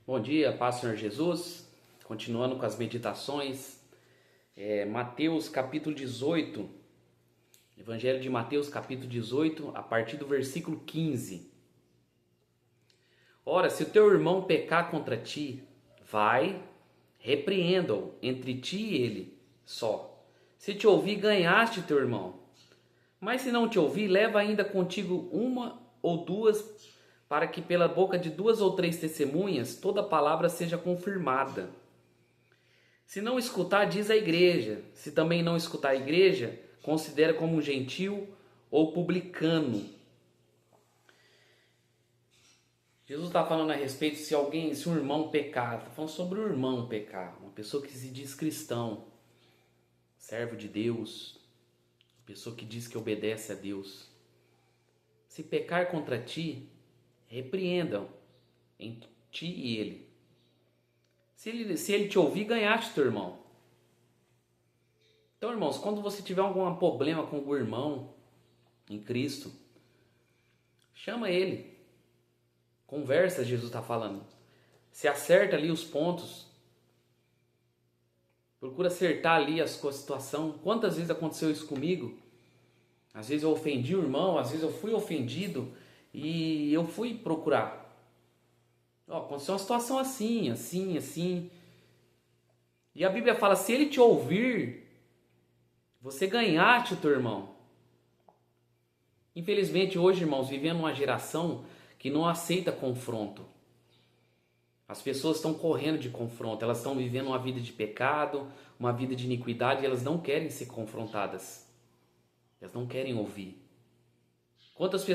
Bom dia, paz do Senhor Jesus. Continuando com as meditações, Mateus capítulo 18, Evangelho de Mateus capítulo 18, a partir do versículo 15. Ora, se o teu irmão pecar contra ti, vai, repreenda-o entre ti e ele só. Se te ouvir, ganhaste teu irmão. Mas se não te ouvir, leva ainda contigo uma ou duas, para que pela boca de duas ou três testemunhas toda palavra seja confirmada. Se não escutar, diz a igreja. Se também não escutar a igreja, considera como um gentil ou publicano. Jesus está falando a respeito se um irmão pecar. Está falando sobre o irmão pecar. Uma pessoa que se diz cristão, servo de Deus, pessoa que diz que obedece a Deus. Se pecar contra ti, repreendam entre ti e ele. Se ele te ouvir, ganhaste teu irmão. Então, irmãos, quando você tiver algum problema com o irmão em Cristo, chama ele. Conversa, Jesus está falando. Se acerta ali os pontos. Procura acertar ali a sua situação. Quantas vezes aconteceu isso comigo? Às vezes eu ofendi o irmão, às vezes eu fui ofendido e eu fui procurar. Aconteceu uma situação assim. E a Bíblia fala, se ele te ouvir, você ganhaste o teu irmão. Infelizmente hoje, irmãos, vivendo uma geração que não aceita confronto. As pessoas estão correndo de confronto, elas estão vivendo uma vida de pecado, uma vida de iniquidade, e elas não querem ser confrontadas. Elas não querem ouvir. Quantos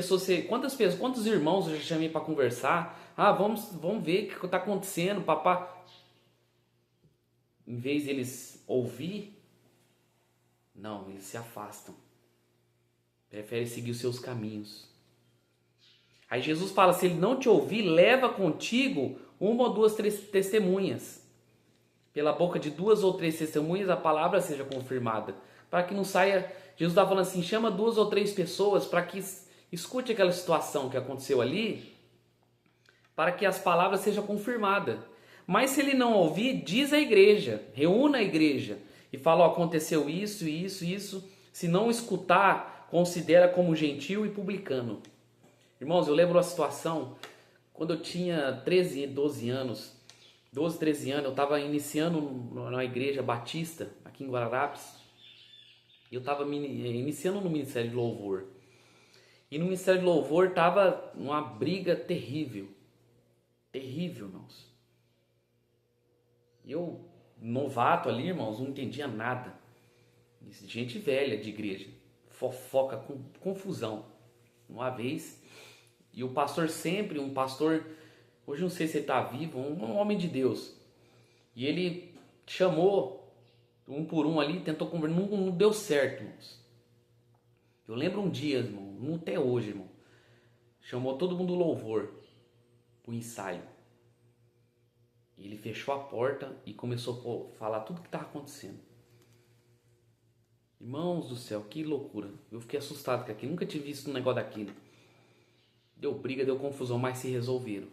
irmãos eu já chamei para conversar? Vamos ver o que está acontecendo, papá. Em vez deles ouvir, não, eles se afastam. Preferem seguir os seus caminhos. Aí Jesus fala, se ele não te ouvir, leva contigo uma ou duas testemunhas. Pela boca de duas ou três testemunhas a palavra seja confirmada. Para que não saia... Jesus está falando assim, chama duas ou três pessoas para que escute aquela situação que aconteceu ali, para que as palavras sejam confirmadas. Mas se ele não ouvir, diz a igreja, reúna a igreja e fala, aconteceu isso. Se não escutar, considera como gentil e publicano. Irmãos, eu lembro uma situação, quando eu tinha 13 anos, eu estava iniciando na igreja batista, aqui em Guararapes. Eu estava iniciando no Ministério de Louvor. E no Ministério de Louvor estava uma briga terrível. Terrível, irmãos. E eu, novato ali, irmãos, não entendia nada. Gente velha de igreja. Fofoca, confusão. Uma vez. E o pastor sempre, hoje não sei se ele está vivo, um homem de Deus. E ele chamou um por um ali, tentou conversar, não deu certo, irmãos. Eu lembro um dia, irmão, não até hoje, irmão. Chamou todo mundo do louvor pro ensaio. E ele fechou a porta e começou a falar tudo o que estava acontecendo. Irmãos do céu, que loucura. Eu fiquei assustado com aquilo, nunca tinha visto um negócio daquilo. Deu briga, deu confusão, mas se resolveram.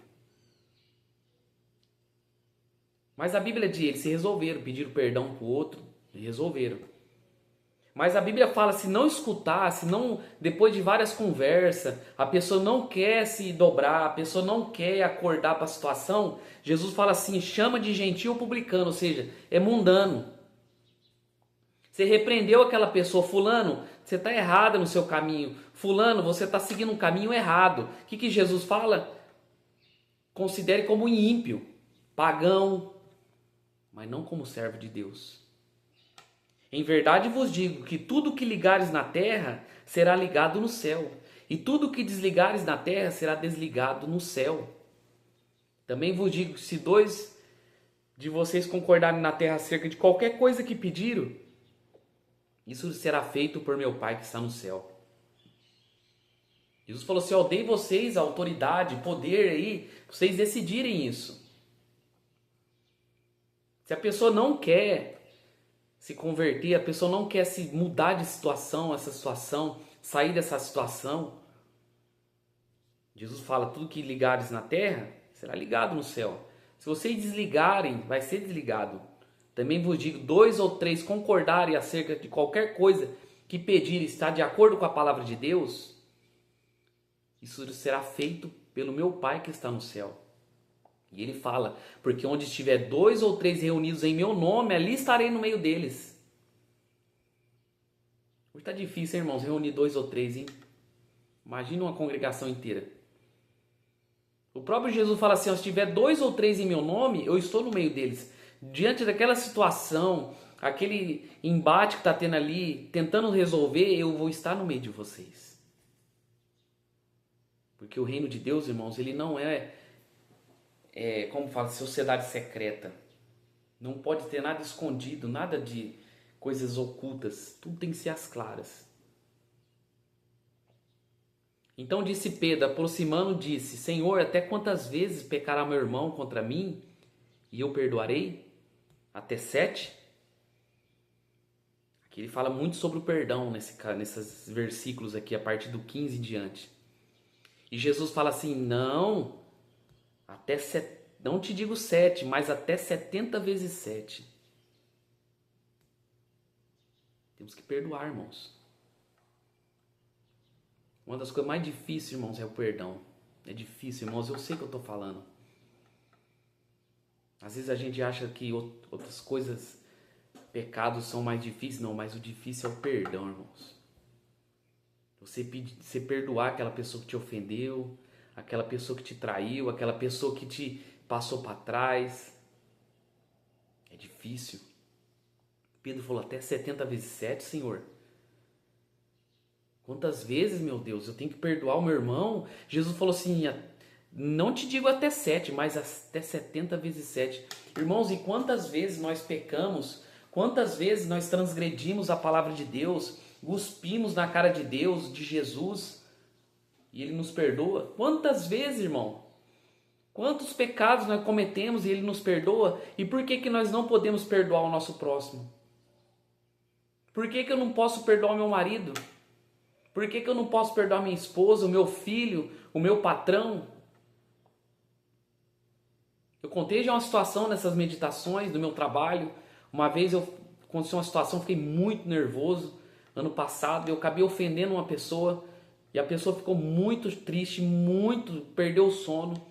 Mas a Bíblia diz, eles se resolveram, pediram perdão pro outro e resolveram. Mas a Bíblia fala, se não escutar, se não, depois de várias conversas, a pessoa não quer se dobrar, a pessoa não quer acordar para a situação, Jesus fala assim, chama de gentil publicano, ou seja, é mundano. Você repreendeu aquela pessoa, fulano, você está errada no seu caminho. Fulano, você está seguindo um caminho errado. O que Jesus fala? Considere como ímpio, pagão, mas não como servo de Deus. Em verdade vos digo que tudo que ligares na terra será ligado no céu, e tudo que desligares na terra será desligado no céu. Também vos digo que se dois de vocês concordarem na terra acerca de qualquer coisa que pediram, isso será feito por meu Pai que está no céu. Jesus falou assim, eu dei vocês a autoridade, poder aí, vocês decidirem isso. Se a pessoa não quer se converter, a pessoa não quer se mudar de situação, sair dessa situação, Jesus fala, tudo que ligares na terra, será ligado no céu. Se vocês desligarem, vai ser desligado. Também vos digo, 2 ou 3 concordarem acerca de qualquer coisa que pedirem, está de acordo com a palavra de Deus, isso será feito pelo meu Pai que está no céu. E ele fala, porque onde estiver 2 ou 3 reunidos em meu nome, ali estarei no meio deles. Hoje está difícil, hein, irmãos, reunir 2 ou 3, hein? Imagina uma congregação inteira. O próprio Jesus fala assim, se tiver 2 ou 3 em meu nome, eu estou no meio deles. Diante daquela situação, aquele embate que está tendo ali, tentando resolver, eu vou estar no meio de vocês. Porque o reino de Deus, irmãos, ele não como fala, sociedade secreta. Não pode ter nada escondido, nada de coisas ocultas. Tudo tem que ser às claras. Então disse Pedro, aproximando, disse, Senhor, até quantas vezes pecará meu irmão contra mim e eu perdoarei? Até 7? Aqui ele fala muito sobre o perdão nesses versículos aqui, a partir do 15 em diante. E Jesus fala assim, não te digo 7, mas até 70 vezes 7. Temos que perdoar, irmãos. Uma das coisas mais difíceis, irmãos, é o perdão. É difícil, irmãos, eu sei o que eu estou falando. Às vezes a gente acha que outras coisas, pecados são mais difíceis. Não, mas o difícil é o perdão, irmãos. Você perdoar aquela pessoa que te ofendeu, aquela pessoa que te traiu, aquela pessoa que te passou para trás. É difícil. Pedro falou, até 70 vezes 7, Senhor. Quantas vezes, meu Deus, eu tenho que perdoar o meu irmão? Jesus falou assim, não te digo até 7, mas até 70 vezes 7. Irmãos, e quantas vezes nós pecamos? Quantas vezes nós transgredimos a palavra de Deus? Cuspimos na cara de Deus, de Jesus, e Ele nos perdoa? Quantas vezes, irmão? Quantos pecados nós cometemos e Ele nos perdoa? E por que nós não podemos perdoar o nosso próximo? Por que eu não posso perdoar o meu marido? Por que eu não posso perdoar minha esposa, o meu filho, o meu patrão? Eu contei já uma situação nessas meditações do meu trabalho. Uma vez aconteceu uma situação, fiquei muito nervoso. Ano passado eu acabei ofendendo uma pessoa e a pessoa ficou muito triste, perdeu o sono.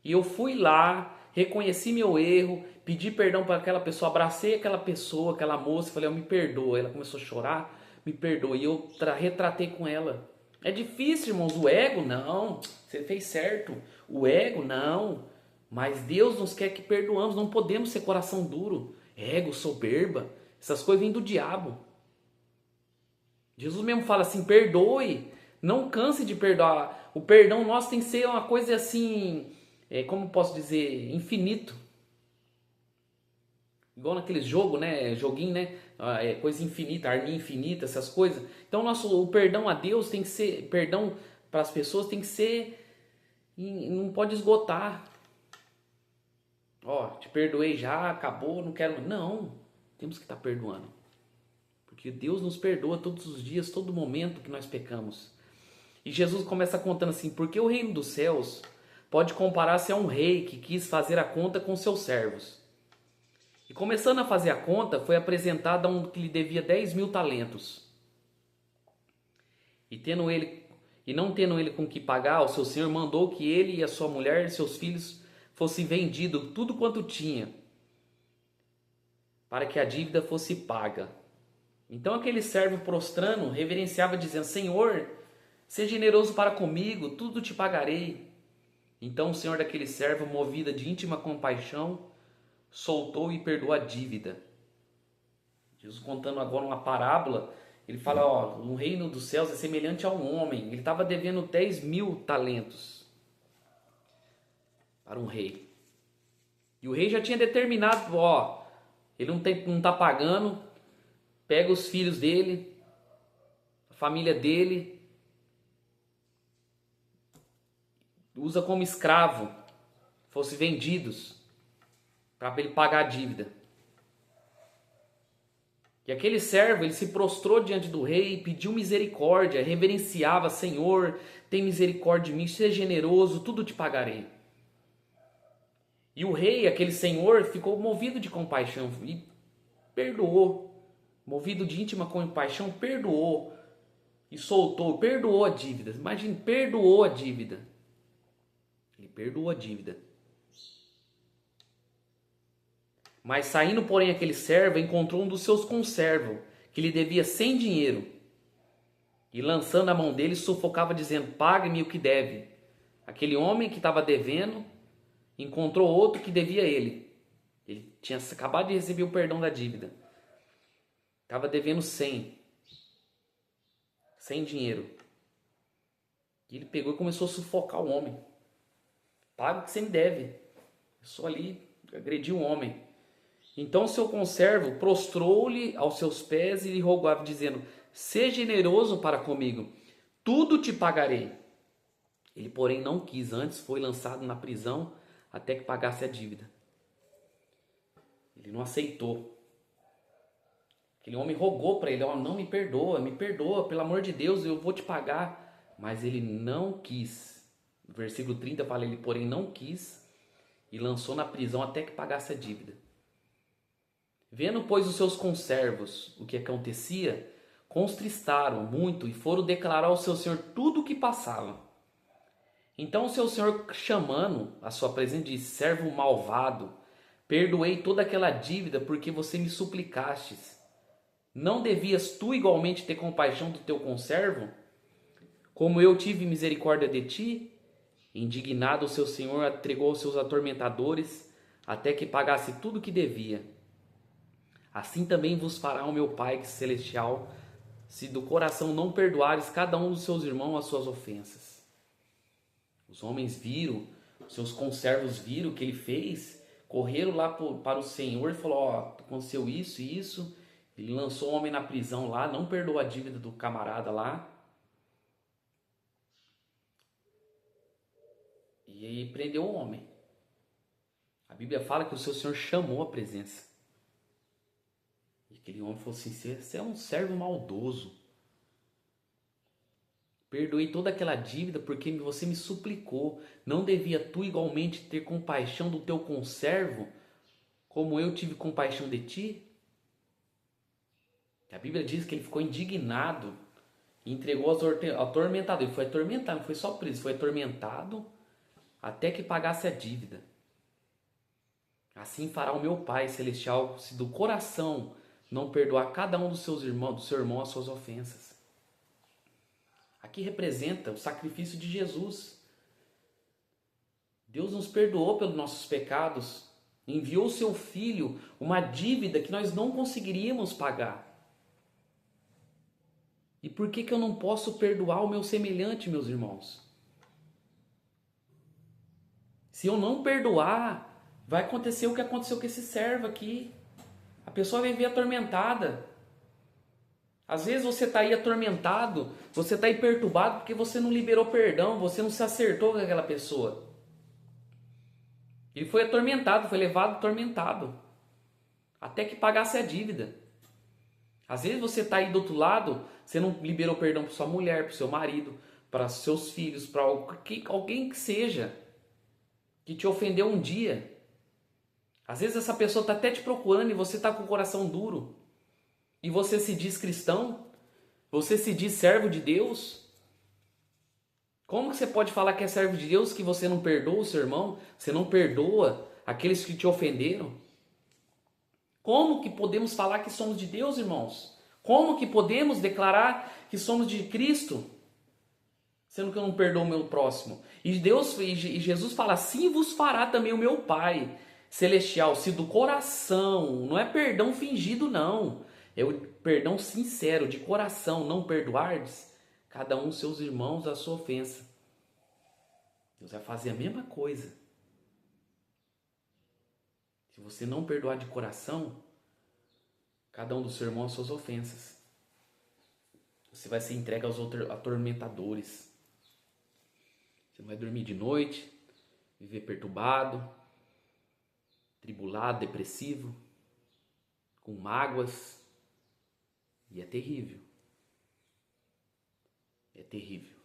E eu fui lá, reconheci meu erro, pedi perdão para aquela pessoa, abracei aquela pessoa, aquela moça, falei, me perdoa. Ela começou a chorar, me perdoa. E eu retratei com ela. É difícil, irmãos. O ego, não. Você fez certo. O ego, não. Mas Deus nos quer que perdoamos. Não podemos ser coração duro. Ego, soberba. Essas coisas vêm do diabo. Jesus mesmo fala assim, perdoe. Não canse de perdoar. O perdão nosso tem que ser uma coisa assim, como posso dizer, infinito. Igual naqueles jogos, né? Joguinho, né? Coisa infinita, arminha infinita, essas coisas. Então o perdão a Deus tem que ser, perdão para as pessoas tem que ser, não pode esgotar. Te perdoei já, acabou, não quero. Não, temos que estar perdoando. Porque Deus nos perdoa todos os dias, todo momento que nós pecamos. E Jesus começa contando assim, porque o reino dos céus pode comparar-se a um rei que quis fazer a conta com seus servos. E começando a fazer a conta, foi apresentado a um que lhe devia 10.000 talentos. E não tendo ele com que pagar, o seu senhor mandou que ele e a sua mulher e seus filhos fossem vendidos tudo quanto tinha, para que a dívida fosse paga. Então aquele servo prostrando reverenciava dizendo, Senhor, seja generoso para comigo, tudo te pagarei. Então o senhor daquele servo, movido de íntima compaixão, soltou e perdoou a dívida. Jesus contando agora uma parábola, ele fala, no reino dos céus é semelhante a um homem. Ele estava devendo 10.000 talentos para um rei. E o rei já tinha determinado, ele não está pagando, pega os filhos dele, a família dele, usa como escravo, fossem vendidos para ele pagar a dívida. E aquele servo, ele se prostrou diante do rei, pediu misericórdia, reverenciava, Senhor, tem misericórdia de mim, seja generoso, tudo te pagarei. E o rei, aquele senhor, ficou movido de compaixão e perdoou. Movido de íntima compaixão, perdoou. E soltou, perdoou a dívida. Imagine, perdoou a dívida. Ele perdoou a dívida. Mas saindo, porém, aquele servo encontrou um dos seus conservos, que lhe devia 100 dinheiro. E lançando a mão dele, sufocava, dizendo: pague-me o que deve. Aquele homem que estava devendo encontrou outro que devia a ele. Ele tinha acabado de receber o perdão da dívida. Estava devendo 100 dinheiro. E ele pegou e começou a sufocar o homem. Paga o que você me deve. Eu só ali agredi o homem. Então seu conservo prostrou-lhe aos seus pés e lhe rogava, dizendo: seja generoso para comigo, tudo te pagarei. Ele, porém, não quis, antes foi lançado na prisão até que pagasse a dívida. Ele não aceitou. Aquele homem rogou para ele: oh, não, me perdoa, pelo amor de Deus, eu vou te pagar. Mas ele não quis. No versículo 30 fala: ele, porém, não quis e lançou na prisão até que pagasse a dívida. Vendo, pois, os seus conservos o que acontecia, contristaram muito e foram declarar ao seu senhor tudo o que passava. Então o seu senhor, chamando a sua presença, disse: servo malvado, perdoei toda aquela dívida porque você me suplicastes. Não devias tu igualmente ter compaixão do teu conservo, como eu tive misericórdia de ti? Indignado, o seu senhor entregou aos seus atormentadores até que pagasse tudo o que devia. Assim também vos fará o meu Pai celestial, se do coração não perdoares cada um dos seus irmãos as suas ofensas. Os homens viram, os seus conservos viram o que ele fez, correram lá para o Senhor e falou: ó, aconteceu isso e isso. Ele lançou o homem na prisão lá, não perdoou a dívida do camarada lá. E aí prendeu o homem. A Bíblia fala que o seu Senhor chamou a presença. E aquele homem falou assim: você é um servo maldoso. Perdoei toda aquela dívida porque você me suplicou. Não devia tu igualmente ter compaixão do teu conservo, como eu tive compaixão de ti? A Bíblia diz que ele ficou indignado e entregou aos atormentados. Ele foi atormentado, não foi só preso, foi atormentado até que pagasse a dívida. Assim fará o meu Pai celestial, se do coração não perdoar cada um dos seus irmãos, do seu irmão, as suas ofensas. Aqui representa o sacrifício de Jesus. Deus nos perdoou pelos nossos pecados, enviou o seu Filho, uma dívida que nós não conseguiríamos pagar. E por que eu não posso perdoar o meu semelhante, meus irmãos? Se eu não perdoar, vai acontecer o que aconteceu com esse servo aqui. A pessoa vai viver atormentada. Às vezes você está aí atormentado, você está aí perturbado porque você não liberou perdão, você não se acertou com aquela pessoa. Ele foi atormentado, foi levado atormentado, até que pagasse a dívida. Às vezes você está aí do outro lado, você não liberou perdão para sua mulher, para o seu marido, para seus filhos, para alguém que seja, que te ofendeu um dia. Às vezes essa pessoa está até te procurando e você está com o coração duro. E você se diz cristão? Você se diz servo de Deus? Como que você pode falar que é servo de Deus que você não perdoa o seu irmão? Você não perdoa aqueles que te ofenderam? Como que podemos falar que somos de Deus, irmãos? Como que podemos declarar que somos de Cristo, sendo que eu não perdoo o meu próximo? E Jesus fala: assim vos fará também o meu Pai celestial, se do coração, não é perdão fingido não, é o perdão sincero, de coração, não perdoardes cada um dos seus irmãos a sua ofensa. Deus vai fazer a mesma coisa. Se você não perdoar de coração cada um dos seus irmãos as suas ofensas, você vai ser entregue aos atormentadores. Você não vai dormir de noite, viver perturbado, tribulado, depressivo, com mágoas. E é terrível. É terrível.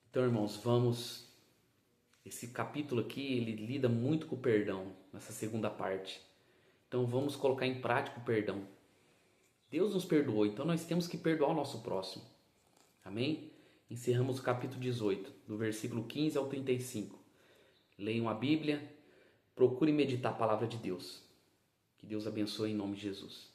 Então, irmãos, vamos Esse capítulo aqui, ele lida muito com o perdão, nessa segunda parte. Então vamos colocar em prática o perdão. Deus nos perdoou, então nós temos que perdoar o nosso próximo. Amém? Encerramos o capítulo 18, do versículo 15 ao 35. Leiam a Bíblia, procure meditar a palavra de Deus. Que Deus abençoe em nome de Jesus.